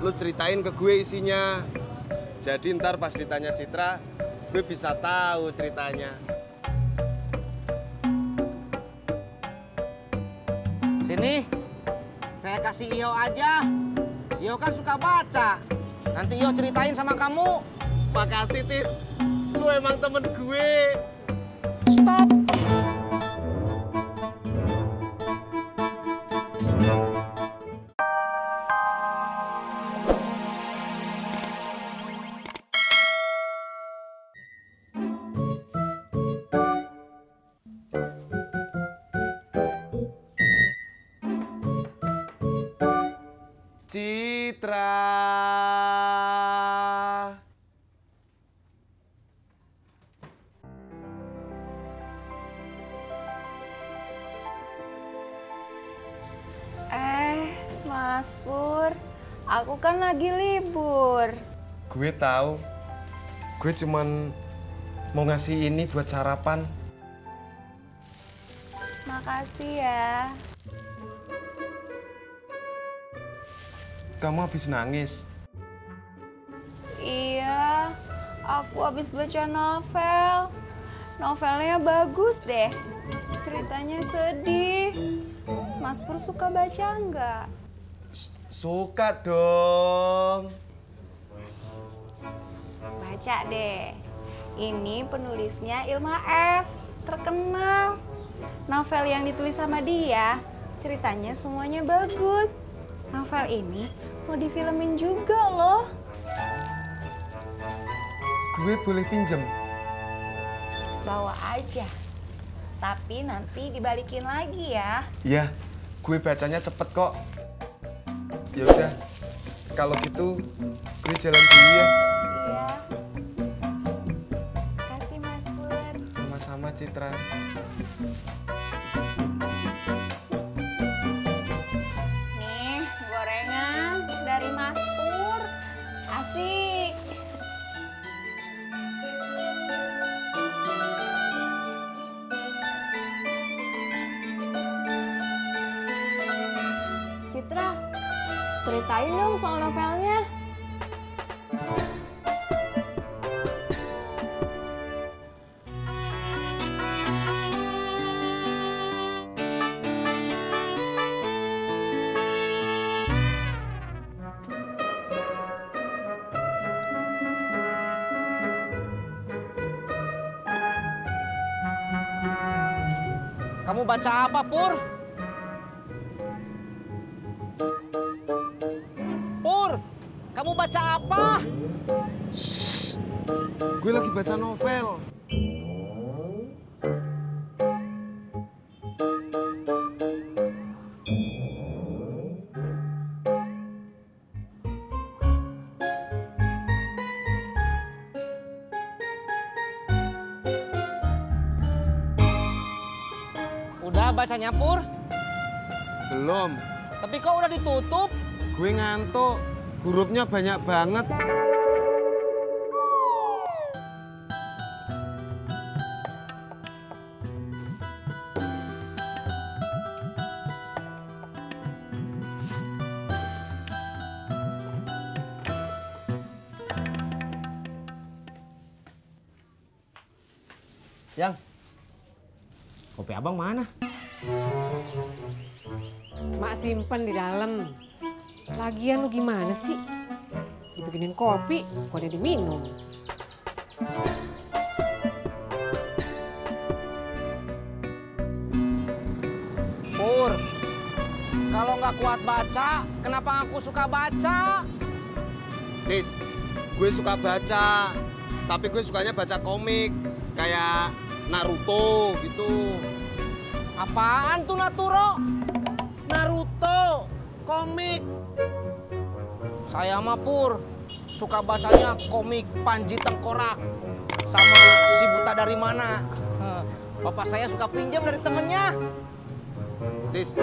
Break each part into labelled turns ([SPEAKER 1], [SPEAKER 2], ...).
[SPEAKER 1] lu ceritain ke gue isinya. Jadi ntar pas ditanya Citra, gue bisa tahu ceritanya.
[SPEAKER 2] Sini, saya kasih Iyo aja. Iyo kan suka baca. Nanti Iyo ceritain sama kamu.
[SPEAKER 1] Makasih, Tis. Lu emang temen gue.
[SPEAKER 2] Stop.
[SPEAKER 1] Citra.
[SPEAKER 3] Mas Pur, aku kan lagi libur.
[SPEAKER 1] Gue tahu. Gue cuman mau ngasih ini buat sarapan.
[SPEAKER 3] Makasih ya.
[SPEAKER 1] Kamu habis nangis?
[SPEAKER 3] Iya, aku habis baca novel. Novelnya bagus deh. Ceritanya sedih. Mas Pur suka baca nggak?
[SPEAKER 1] Suka dong.
[SPEAKER 3] Baca deh. Ini penulisnya Ilma F. Terkenal. Novel yang ditulis sama dia, ceritanya semuanya bagus. Novel ini mau difilmin juga loh.
[SPEAKER 1] Gue boleh pinjem?
[SPEAKER 3] Bawa aja. Tapi nanti dibalikin lagi ya.
[SPEAKER 1] Iya, gue bacanya cepet kok. Ya udah, kalau gitu gue jalan dulu ya.
[SPEAKER 3] Iya. Kasih Mas Pur.
[SPEAKER 1] Sama-sama Citra.
[SPEAKER 3] Nih, gorengan dari Mas Pur. Asik. Citra, ceritain dong soal novelnya.
[SPEAKER 2] Kamu baca apa, Pur? Pur, kamu baca apa?
[SPEAKER 1] Shh. Gue lagi baca novel.
[SPEAKER 2] Udah bacanya, Pur?
[SPEAKER 1] Belum.
[SPEAKER 2] Tapi kok udah ditutup?
[SPEAKER 1] Gue ngantuk. Hurufnya banyak banget. Yang, kopi abang mana?
[SPEAKER 4] Mak simpen di dalam. Lagian lu gimana sih? Dibikinin kopi, bukannya diminum.
[SPEAKER 2] Pur, kalau nggak kuat baca, kenapa aku suka baca?
[SPEAKER 1] Tis, gue suka baca. Tapi gue sukanya baca komik. Kayak Naruto gitu.
[SPEAKER 2] Apaan tuh Naturo? Naruto, komik. Saya mah Pur, suka bacanya komik Panji Tengkorak sama Si Buta Dari Mana. Bapak saya suka pinjam dari temennya.
[SPEAKER 1] Tis,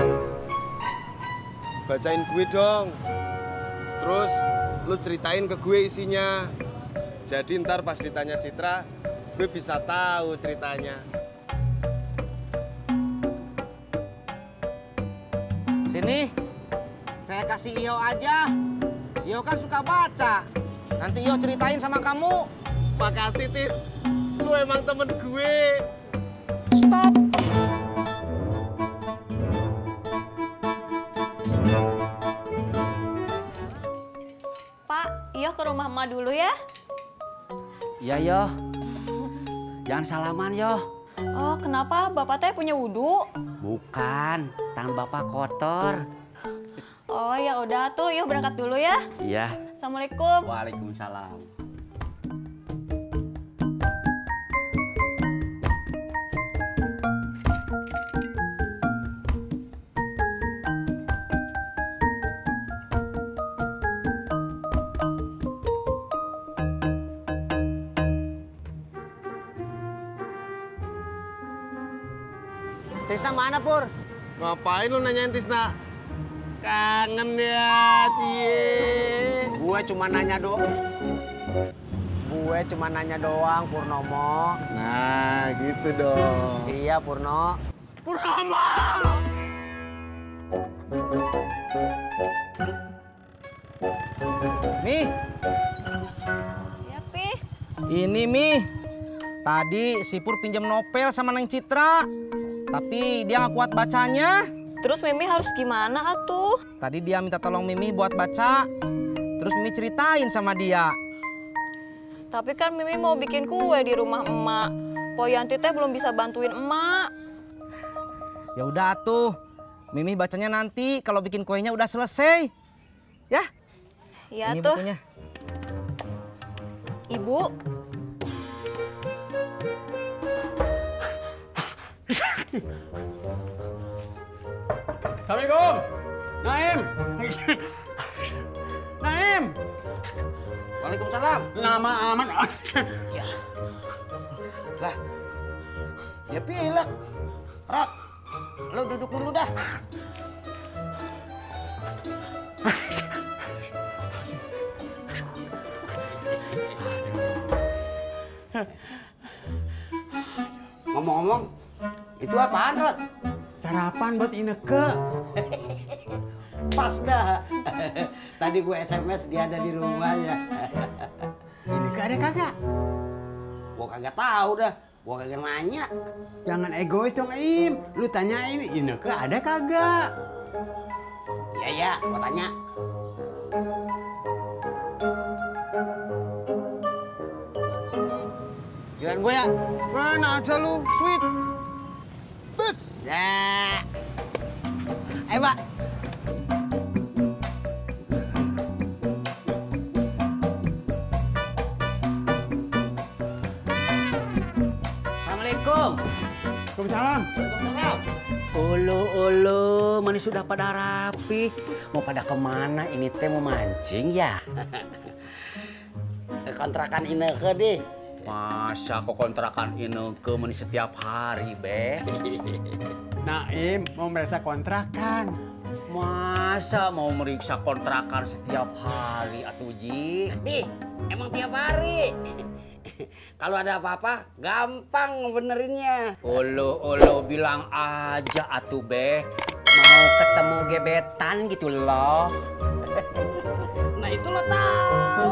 [SPEAKER 1] bacain gue dong. Terus lu ceritain ke gue isinya. Jadi ntar pas ditanya Citra, gue bisa tahu ceritanya.
[SPEAKER 2] Sini, saya kasih Iyo aja. Yo kan suka baca. Nanti Yo ceritain sama kamu.
[SPEAKER 1] Makasih, Tis. Lu emang temen gue.
[SPEAKER 2] Stop.
[SPEAKER 3] Pak, Iyo ke rumah emak dulu ya.
[SPEAKER 5] Iya, Yo. Jangan salaman, Yo.
[SPEAKER 3] Oh, kenapa? Bapak teh punya wudhu?
[SPEAKER 5] Bukan, tangan Bapak kotor.
[SPEAKER 3] Oh, ya udah tuh, Iyo berangkat dulu ya.
[SPEAKER 5] Iya.
[SPEAKER 3] Assalamualaikum.
[SPEAKER 5] Waalaikumsalam.
[SPEAKER 2] Tisna mana, Pur?
[SPEAKER 1] Ngapain lu nanyain Tisna? Kangen ya, Cie.
[SPEAKER 2] Gue cuma nanya doang. Purnomo.
[SPEAKER 1] Nah, gitu dong.
[SPEAKER 2] Iya, Purno.
[SPEAKER 1] Purnama!
[SPEAKER 2] Mi,
[SPEAKER 3] Ya, Pi.
[SPEAKER 2] ini Mi. Tadi si Pur pinjam novel sama Neng Citra. Tapi dia nggak kuat bacanya.
[SPEAKER 3] Terus Mimi harus gimana atuh?
[SPEAKER 2] Tadi dia minta tolong Mimi buat baca. Terus Mimi ceritain sama dia.
[SPEAKER 3] Tapi kan Mimi mau bikin kue di rumah emak. Poyanti teh belum bisa bantuin emak.
[SPEAKER 2] Ya udah tuh. Mimi bacanya nanti kalau bikin kuenya udah selesai. Ya?
[SPEAKER 3] Iya
[SPEAKER 2] Ini
[SPEAKER 3] tuh.
[SPEAKER 2] bukunya.
[SPEAKER 3] Ibu.
[SPEAKER 5] Assalamualaikum. Naim. Naim.
[SPEAKER 2] Waalaikumsalam.
[SPEAKER 5] Lama aman.
[SPEAKER 2] Lah. Ya pilek. Rot. Lo duduk dulu dah.
[SPEAKER 6] Ngomong-ngomong, itu apaan, Rod?
[SPEAKER 5] Sarapan buat Ineke.
[SPEAKER 6] Pas dah. Tadi gue SMS dia ada di rumahnya.
[SPEAKER 5] Ineke ada kagak?
[SPEAKER 6] Gue kagak tahu dah. Gue kagak nanya.
[SPEAKER 5] Jangan egois dong, Im. Lu tanyain Ineke ada kagak?
[SPEAKER 6] Iya, ya, gue tanya.
[SPEAKER 2] Giliran gue ya. Mana aja lu, sweet. Bus.
[SPEAKER 6] Ya. Ayo, Pak.
[SPEAKER 5] Assalamualaikum. Waalaikumsalam. Ulu, manis sudah pada rapi. Mau pada kemana ini teh, mau mancing ya?
[SPEAKER 6] Kontrakan Ineke deh.
[SPEAKER 5] Masa kok kontrakan Ineke manis setiap hari, Be?
[SPEAKER 7] Naim mau merasa kontrakan.
[SPEAKER 5] Masa mau meriksa kontrakan setiap hari, atuh Ji?
[SPEAKER 6] Dih, emang tiap hari. Kalau ada apa-apa, gampang benerinnya.
[SPEAKER 5] Ulu, bilang aja atuh, Be. Mau ketemu gebetan gitu loh.
[SPEAKER 6] Nah, itu lo tahu.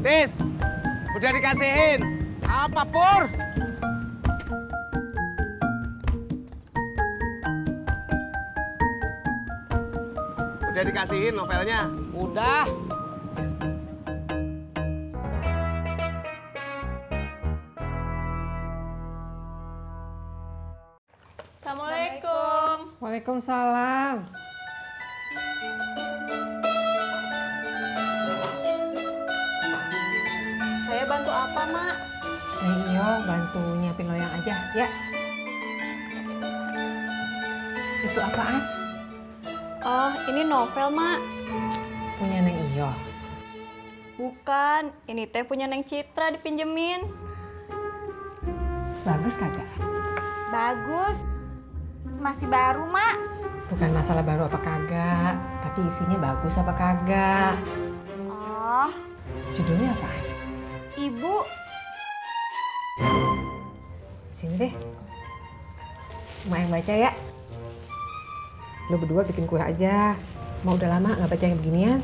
[SPEAKER 1] Tis, udah dikasihin.
[SPEAKER 2] Apa, Pur?
[SPEAKER 1] Udah dikasihin novelnya.
[SPEAKER 2] Udah.
[SPEAKER 3] Assalamualaikum.
[SPEAKER 4] Waalaikumsalam.
[SPEAKER 3] Saya bantu apa, Mak?
[SPEAKER 4] Iyo, bantu nyiapin loyang aja, ya. Itu apaan?
[SPEAKER 3] Oh, ini novel, Mak.
[SPEAKER 4] Punya Neng Iyo.
[SPEAKER 3] Bukan, ini teh punya Neng Citra dipinjemin.
[SPEAKER 4] Bagus kagak?
[SPEAKER 3] Bagus. Masih baru, Mak.
[SPEAKER 4] Bukan masalah baru apa kagak, tapi isinya bagus apa kagak.
[SPEAKER 3] Oh,
[SPEAKER 4] Judulnya apaan?
[SPEAKER 3] Ibu.
[SPEAKER 4] Sini deh. Mak yang baca ya. Lo berdua bikin kue aja. Mau udah lama nggak baca yang beginian.